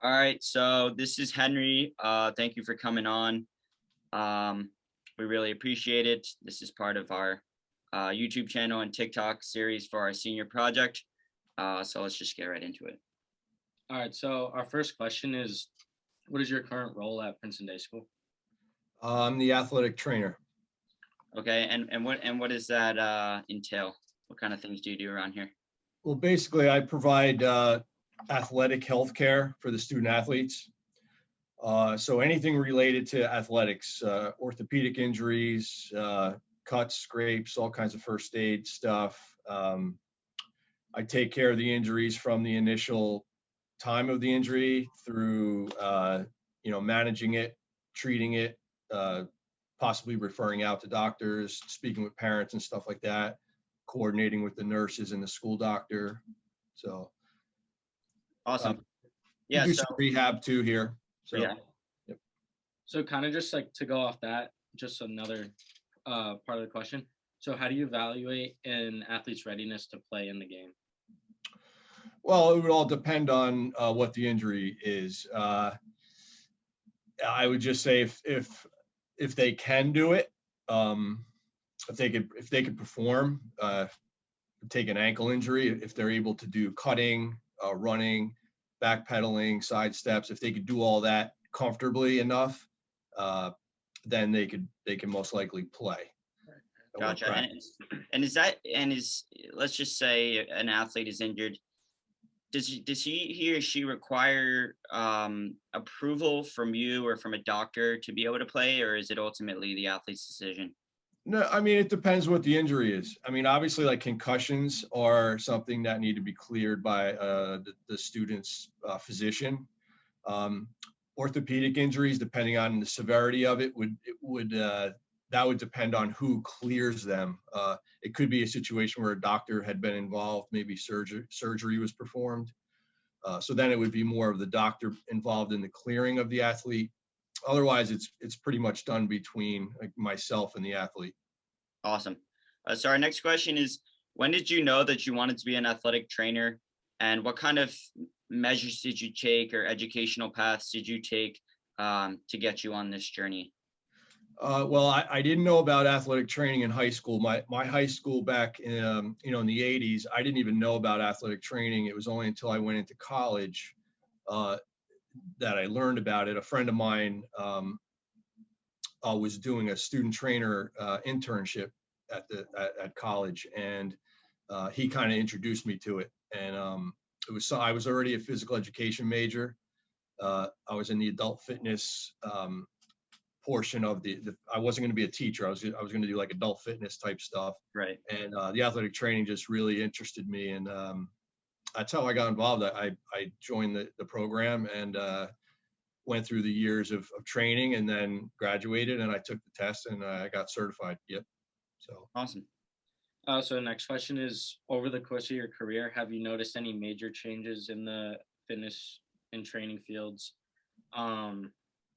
All right, so this is Henry. Thank you for coming on. We really appreciate it. This is part of our YouTube channel and TikTok series for our senior project. So let's just get right into it. All right, so our first question is, what is your current role at Princeton Day School? I'm the athletic trainer. Okay, and what does that entail? What kind of things do you do around here? Well, basically, I provide athletic health care for the student athletes. So anything related to athletics, orthopedic injuries, cuts, scrapes, all kinds of first aid stuff. I take care of the injuries from the initial time of the injury through, managing it, treating it, possibly referring out to doctors, speaking with parents and stuff like that, coordinating with the nurses and the school doctor. So Awesome. we Yeah. do So some rehab too here. So yeah. yep. So kind of just like to go off that, just another part of the question. So how do you evaluate an athlete's readiness to play in the game? Well, it would all depend on what the injury is. I would just say if they can do it, if they could perform, take an ankle injury, if they're able to do cutting, running, backpedaling, side steps, if they could do all that comfortably enough, then they can most likely play. Gotcha. And let's just say an athlete is injured. Does he or she require approval from you or from a doctor to be able to play, or is it ultimately the athlete's decision? No, I mean, it depends what the injury is. I mean, obviously, like concussions are something that need to be cleared by the student's physician. Orthopedic injuries, depending on the severity of it, that would depend on who clears them. It could be a situation where a doctor had been involved, maybe surgery was performed. So then it would be more of the doctor involved in the clearing of the athlete. Otherwise, it's pretty much done between like myself and the athlete. Awesome. So our next question is, when did you know that you wanted to be an athletic trainer, and what kind of measures did you take or educational paths did you take to get you on this journey? Well, I didn't know about athletic training in high school. My high school back in in the 80s, I didn't even know about athletic training. It was only until I went into college that I learned about it. A friend of mine was doing a student trainer internship at college, and he kind of introduced me to it. And I was already a physical education major. I was in the adult fitness portion of I wasn't going to be a teacher. I was going to do like adult fitness type stuff. Right. And the athletic training just really interested me, and that's how I got involved. I joined the program and went through the years of training, and then graduated, and I took the test and I got certified. Yep. So Awesome. So the next question is, over the course of your career, have you noticed any major changes in the fitness and training fields?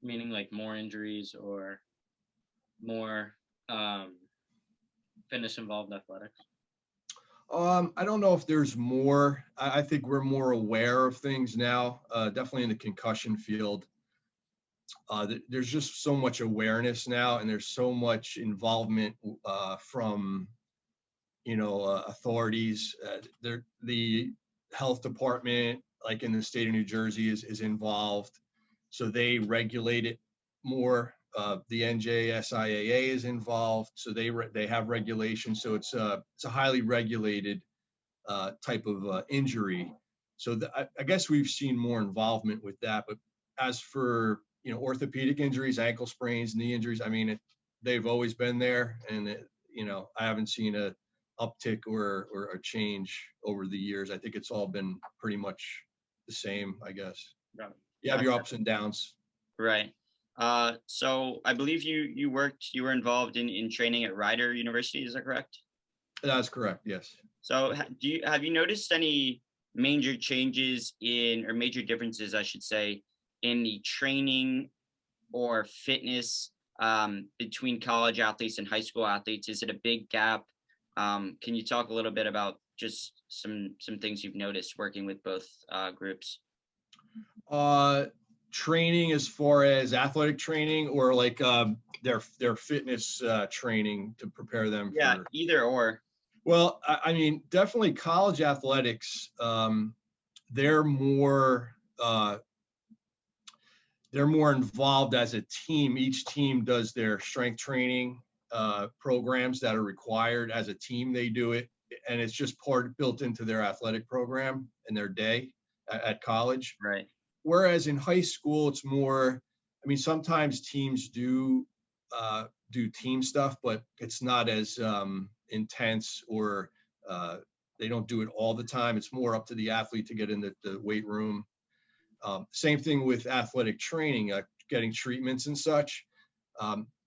Meaning like more injuries or more fitness involved athletics? I don't know if there's more. I think we're more aware of things now, definitely in the concussion field. There's just so much awareness now, and there's so much involvement from authorities. The health department, like in the state of New Jersey, is involved, so they regulate it more. The NJSIAA is involved, so they have regulations. So it's a highly regulated type of injury. So I guess we've seen more involvement with that. But as for orthopedic injuries, ankle sprains, knee injuries, I mean, they've always been there, and I haven't seen a uptick or a change over the years. I think it's all been pretty much the same, I guess. Got it. You have your ups and downs. Right. So I believe you were involved in training at Rider University. Is that correct? That's correct. Yes. So have you noticed any major changes or major differences, I should say, in the training or fitness between college athletes and high school athletes? Is it a big gap? Can you talk a little bit about just some things you've noticed working with both groups? Uh, Training as far as athletic training or like their fitness training to prepare them Yeah, for. either or. Well, I mean, definitely college athletics. They're more uh, they're more involved as a team. Each team does their strength training programs that are required as a team. They do it, and it's just part built into their athletic program and their day at college. Right. Whereas in high school, it's more. I mean, sometimes teams do team stuff, but it's not as intense or they don't do it all the time. It's more up to the athlete to get in the weight room. Same thing with athletic training, getting treatments and such.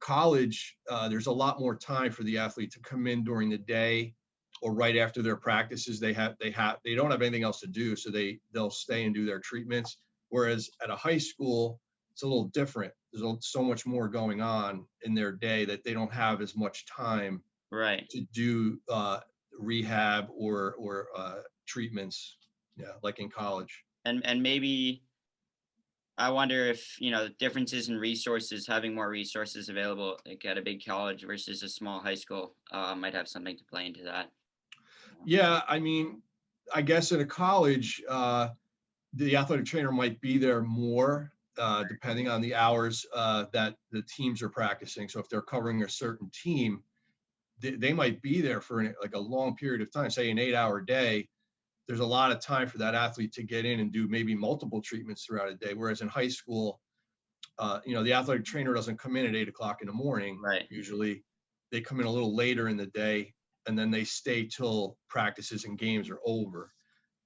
College, there's a lot more time for the athlete to come in during the day or right after their practices. They don't have anything else to do, so they'll stay and do their treatments. Whereas at a high school, it's a little different. There's so much more going on in their day that they don't have as much time Right. to do rehab or treatments. Yeah, like in college. And maybe I wonder if, differences in resources, having more resources available like at a big college versus a small high school, might have something to play into that. Yeah, I mean, I guess at a college, the athletic trainer might be there more, depending on the hours that the teams are practicing. So if they're covering a certain team, they might be there for like a long period of time, say an 8-hour day. There's a lot of time for that athlete to get in and do maybe multiple treatments throughout a day. Whereas in high school, the athletic trainer doesn't come in at 8 o'clock in the morning. Right. Usually they come in a little later in the day and then they stay till practices and games are over.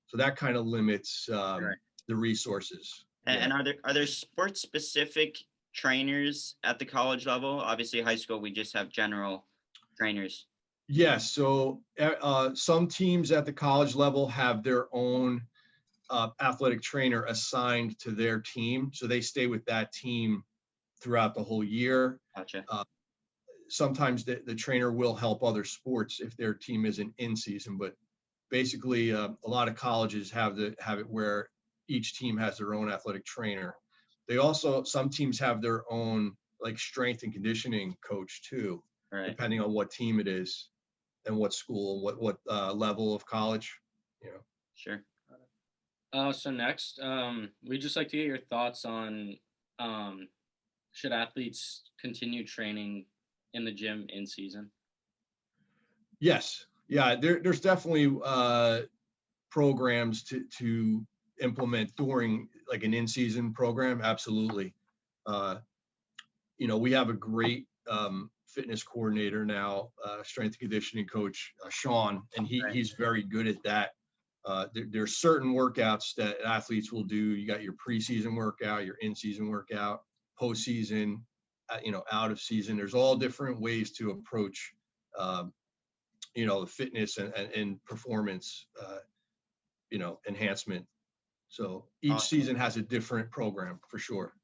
So that kind of limits Right. the resources. And, Yeah. and are there sports specific trainers at the college level? Obviously, high school we just have general trainers. Yes. So some teams at the college level have their own athletic trainer assigned to their team. So they stay with that team throughout the whole year. Gotcha. Sometimes the trainer will help other sports if their team isn't in season, but basically a lot of colleges have it where each team has their own athletic trainer. Some teams have their own like strength and conditioning coach too, Right. depending on what team it is and what school, what level of college, you know. Sure. So next, we'd just like to get your thoughts on should athletes continue training in the gym in season? Yes, yeah, there's definitely programs to implement during like an in-season program. Absolutely. Uh, we have a great fitness coordinator now, strength and conditioning coach, Sean, and Right. he's very good at that. There's certain workouts that athletes will do. You got your preseason workout, your in-season workout, postseason, out of season. There's all different ways to approach, the fitness and performance, enhancement. So each Awesome. season has a different program for sure.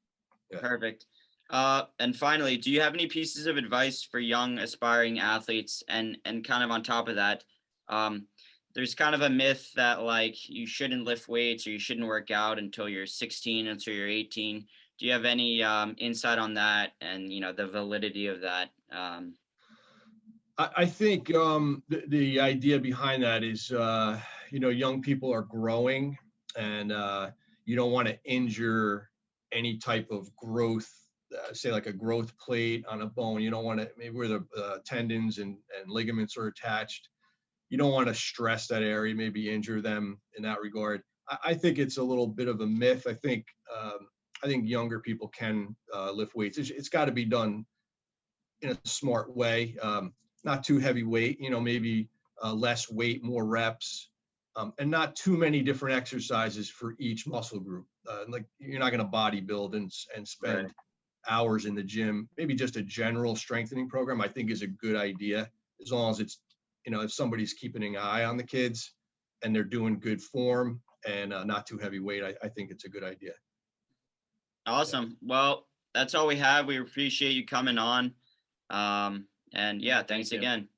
Yeah. Perfect. And finally, do you have any pieces of advice for young aspiring athletes? And kind of on top of that, um, there's kind of a myth that like you shouldn't lift weights or you shouldn't work out until you're 16, until you're 18. Do you have any insight on that and the validity of that? I think the idea behind that is, young people are growing and you don't want to injure any type of growth, say like a growth plate on a bone. You don't want to, maybe where the tendons and ligaments are attached. You don't want to stress that area, maybe injure them in that regard. I think it's a little bit of a myth. I think younger people can lift weights. It's got to be done in a smart way, not too heavy weight, maybe less weight, more reps, and not too many different exercises for each muscle group. Like you're not going to bodybuild and spend Right. hours in the gym. Maybe just a general strengthening program, I think, is a good idea, as long as it's, if somebody's keeping an eye on the kids and they're doing good form and not too heavy weight, I think it's a good idea. Yeah. Awesome. Well, that's all we have. We appreciate you coming on. And yeah, Thank thanks you. again.